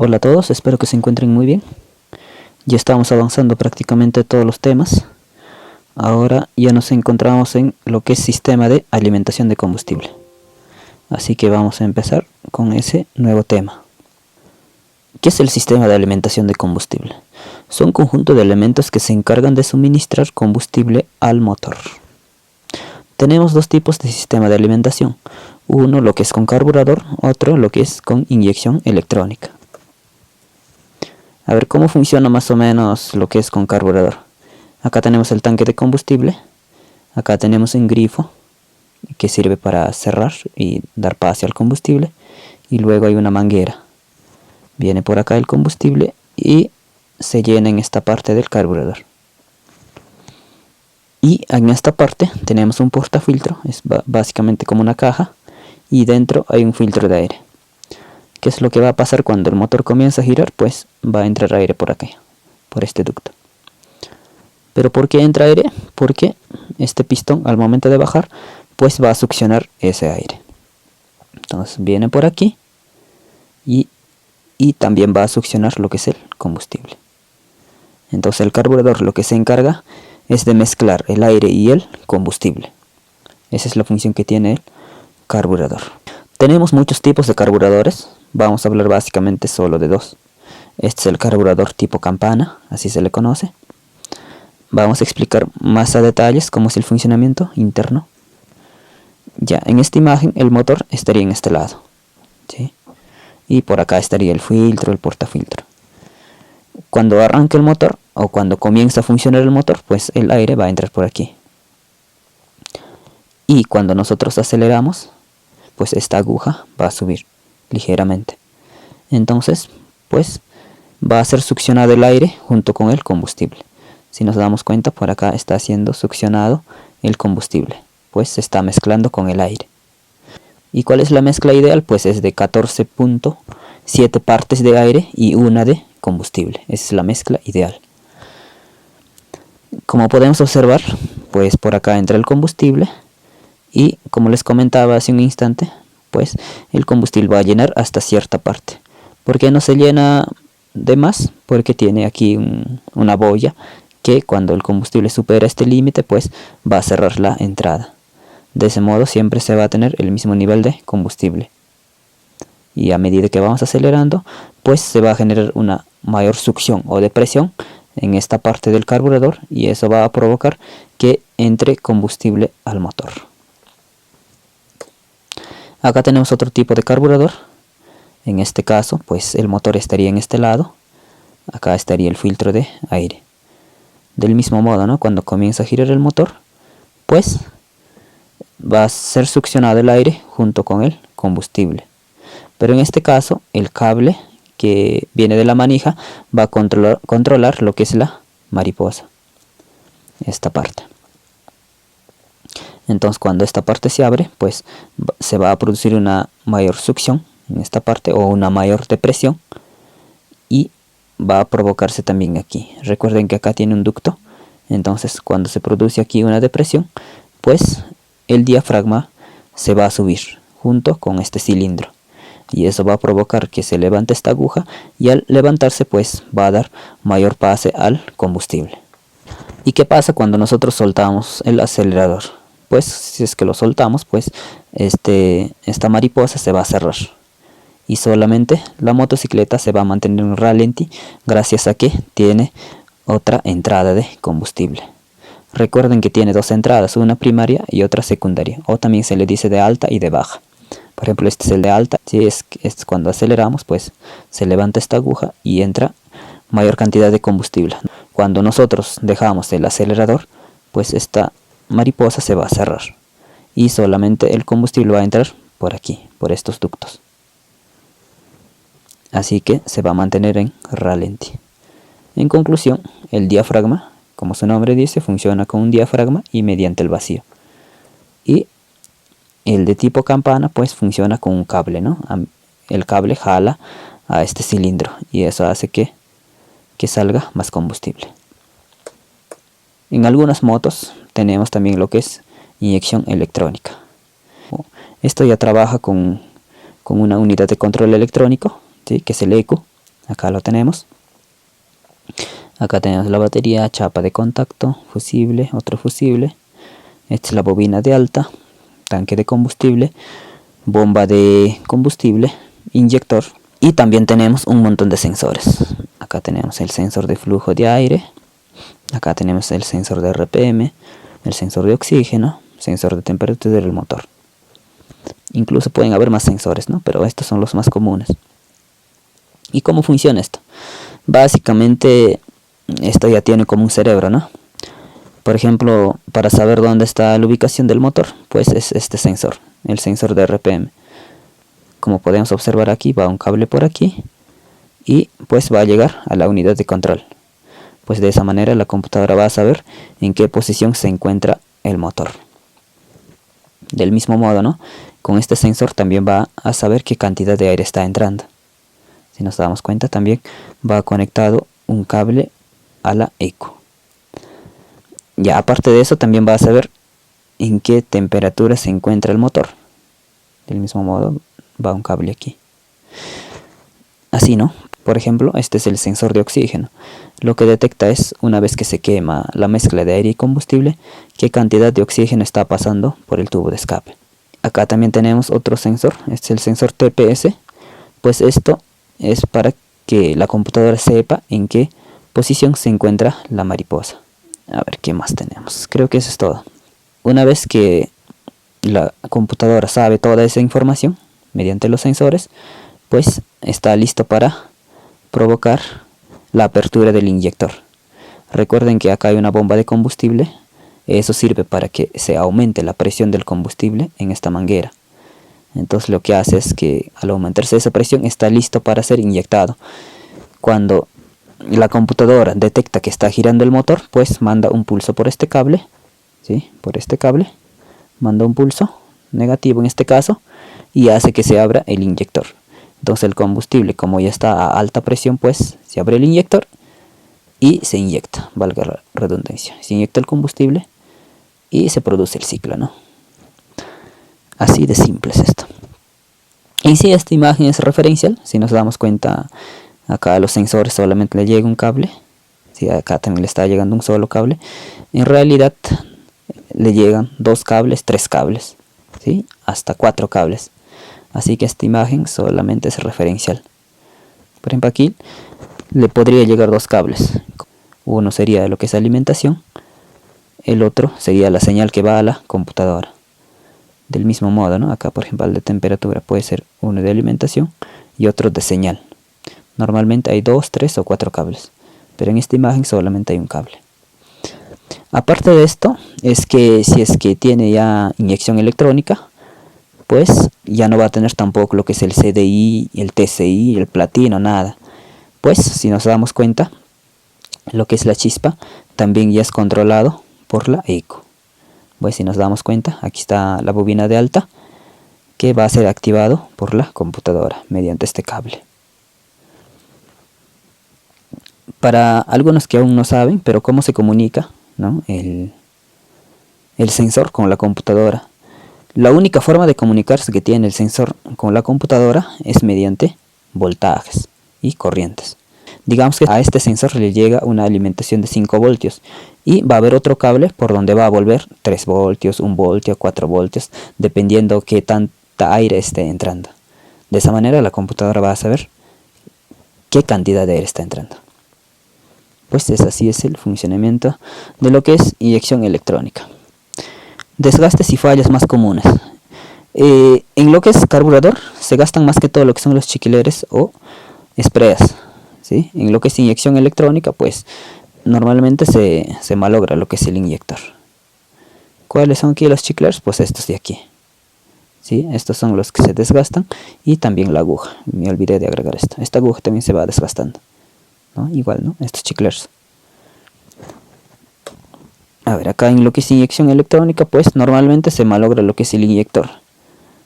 Hola a todos, espero que se encuentren muy bien. Ya estamos avanzando prácticamente todos los temas. Ahora ya nos encontramos en lo que es sistema de alimentación de combustible. Así que vamos a empezar con ese nuevo tema. ¿Qué es el sistema de alimentación de combustible? Son un conjunto de elementos que se encargan de suministrar combustible al motor. Tenemos dos tipos de sistema de alimentación. Uno lo que es con carburador, otro lo que es con inyección electrónica. A ver cómo funciona más o menos lo que es con carburador. Acá tenemos el tanque de combustible. Acá tenemos un grifo que sirve para cerrar y dar pase al combustible. Y luego hay una manguera. Viene por acá el combustible y se llena en esta parte del carburador. Y en esta parte tenemos un portafiltro. Es básicamente como una caja. Y dentro hay un filtro de aire. ¿Qué es lo que va a pasar cuando el motor comienza a girar? Pues va a entrar aire por acá, por este ducto. ¿Pero por qué entra aire? Porque este pistón al momento de bajar pues va a succionar ese aire. Entonces viene por aquí y también va a succionar lo que es el combustible. Entonces el carburador lo que se encarga es de mezclar el aire y el combustible. Esa es la función que tiene el carburador. Tenemos muchos tipos de carburadores. Vamos a hablar básicamente solo de dos. Este es el carburador tipo campana, así se le conoce. Vamos a explicar más a detalles cómo es el funcionamiento interno. Ya, en esta imagen el motor estaría en este lado, ¿sí? Y por acá estaría el filtro, el portafiltro. Cuando arranque el motor o cuando comienza a funcionar el motor, pues el aire va a entrar por aquí. Y cuando nosotros aceleramos, pues esta aguja va a subir ligeramente. Entonces, pues va a ser succionado el aire junto con el combustible. Si nos damos cuenta, por acá está siendo succionado el combustible, pues se está mezclando con el aire. ¿Y cuál es la mezcla ideal? Pues es de 14.7 partes de aire y una de combustible. Esa es la mezcla ideal. Como podemos observar, pues por acá entra el combustible y como les comentaba hace un instante, pues el combustible va a llenar hasta cierta parte. ¿Por qué no se llena de más? Porque tiene aquí una boya que cuando el combustible supera este límite pues va a cerrar la entrada. De ese modo siempre se va a tener el mismo nivel de combustible. Y a medida que vamos acelerando pues se va a generar una mayor succión o depresión en esta parte del carburador y eso va a provocar que entre combustible al motor. Acá tenemos otro tipo de carburador. En este caso pues el motor estaría en este lado. Acá estaría el filtro de aire. Del mismo modo, ¿no? Cuando comienza a girar el motor pues va a ser succionado el aire junto con el combustible. Pero en este caso el cable que viene de la manija va a controlar lo que es la mariposa. Esta parte. Entonces cuando esta parte se abre pues se va a producir una mayor succión en esta parte o una mayor depresión y va a provocarse también aquí. Recuerden que acá tiene un ducto, entonces cuando se produce aquí una depresión pues el diafragma se va a subir junto con este cilindro y eso va a provocar que se levante esta aguja y al levantarse pues va a dar mayor pase al combustible. ¿Y qué pasa cuando nosotros soltamos el acelerador? Pues si es que lo soltamos pues esta mariposa se va a cerrar y solamente la motocicleta se va a mantener en ralentí gracias a que tiene otra entrada de combustible. Recuerden que tiene dos entradas, una primaria y otra secundaria, o también se le dice de alta y de baja. Por ejemplo, este es el de alta. Si es cuando aceleramos pues se levanta esta aguja y entra mayor cantidad de combustible. Cuando nosotros dejamos el acelerador pues esta mariposa se va a cerrar y solamente el combustible va a entrar por aquí, por estos ductos. Así que se va a mantener en ralentí. En conclusión, el diafragma, como su nombre dice, funciona con un diafragma y mediante el vacío. Y el de tipo campana pues funciona con un cable, ¿no? El cable jala a este cilindro y eso hace que salga más combustible. En algunas motos tenemos también lo que es inyección electrónica. Esto ya trabaja con una unidad de control electrónico, ¿sí? Que es el ECU, Acá lo tenemos. Acá tenemos la batería, chapa de contacto, fusible, otro fusible. Esta es la bobina de alta, tanque de combustible, bomba de combustible, inyector. Y también tenemos un montón de sensores. Acá tenemos el sensor de flujo de aire. Acá tenemos el sensor de RPM, el sensor de oxígeno, sensor de temperatura del motor. Incluso pueden haber más sensores, ¿no? Pero estos son los más comunes. ¿Y cómo funciona esto? Básicamente esto ya tiene como un cerebro, ¿no? Por ejemplo, para saber dónde está la ubicación del motor, pues es este sensor, el sensor de RPM. Como podemos observar aquí, va un cable por aquí y pues va a llegar a la unidad de control. Pues de esa manera la computadora va a saber en qué posición se encuentra el motor. Del mismo modo, ¿no? Con este sensor también va a saber qué cantidad de aire está entrando. Si nos damos cuenta, también va conectado un cable a la eco. Ya aparte de eso, también va a saber en qué temperatura se encuentra el motor. Del mismo modo, va un cable aquí. Así, ¿no? Por ejemplo, este es el sensor de oxígeno. Lo que detecta es, una vez que se quema la mezcla de aire y combustible, qué cantidad de oxígeno está pasando por el tubo de escape. Acá también tenemos otro sensor, este es el sensor TPS. Pues esto es para que la computadora sepa en qué posición se encuentra la mariposa. A ver, ¿qué más tenemos? Creo que eso es todo. Una vez que la computadora sabe toda esa información mediante los sensores, pues está listo para provocar la apertura del inyector. Recuerden que acá hay una bomba de combustible. Eso sirve para que se aumente la presión del combustible en esta manguera. Entonces lo que hace es que al aumentarse esa presión está listo para ser inyectado. Cuando la computadora detecta que está girando el motor, pues manda un pulso por este cable, ¿sí? Por este cable manda un pulso negativo en este caso y hace que se abra el inyector. Entonces el combustible, como ya está a alta presión, pues se abre el inyector y se inyecta, valga la redundancia. Se inyecta el combustible y se produce el ciclo, ¿no? Así de simple es esto. Y si esta imagen es referencial, si nos damos cuenta, acá a los sensores solamente le llega un cable. Si acá también le está llegando un solo cable. En realidad le llegan 2 cables, 3 cables, ¿sí? Hasta 4 cables. Así que esta imagen solamente es referencial. Por ejemplo, aquí le podría llegar 2 cables. Uno sería lo que es alimentación. El otro sería la señal que va a la computadora. Del mismo modo, ¿no? Acá por ejemplo el de temperatura puede ser uno de alimentación y otro de señal. Normalmente hay 2, 3 o 4 cables, pero en esta imagen solamente hay un cable. Aparte de esto, es que si es que tiene ya inyección electrónica, pues ya no va a tener tampoco lo que es el CDI, el TCI, el platino, nada. Pues si nos damos cuenta, lo que es la chispa también ya es controlado por la eco. Pues si nos damos cuenta, aquí está la bobina de alta que va a ser activado por la computadora mediante este cable. Para algunos que aún no saben, pero cómo se comunica, ¿no? el sensor con la computadora. La única forma de comunicarse que tiene el sensor con la computadora es mediante voltajes y corrientes. Digamos que a este sensor le llega una alimentación de 5 voltios y va a haber otro cable por donde va a volver 3 voltios, 1 voltio, 4 voltios, dependiendo qué tanta aire esté entrando. De esa manera la computadora va a saber qué cantidad de aire está entrando. Pues así es el funcionamiento de lo que es inyección electrónica. Desgastes y fallas más comunes. En lo que es carburador se gastan más que todo lo que son los chiquileres o espreas. ¿Sí? En lo que es inyección electrónica, pues normalmente se malogra lo que es el inyector. ¿Cuáles son aquí los chiclers? Pues estos de aquí, ¿sí? Estos son los que se desgastan y también la aguja. Me olvidé de agregar esto. Esta aguja también se va desgastando, ¿no? Igual, ¿no? Estos chiclers. A ver, acá en lo que es inyección electrónica, pues normalmente se malogra lo que es el inyector.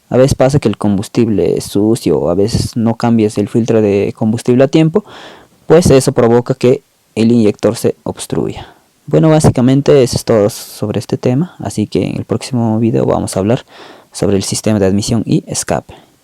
A veces pasa que el combustible es sucio o a veces no cambias el filtro de combustible a tiempo, pues eso provoca que el inyector se obstruya. Bueno, básicamente eso es todo sobre este tema, así que en el próximo video vamos a hablar sobre el sistema de admisión y escape.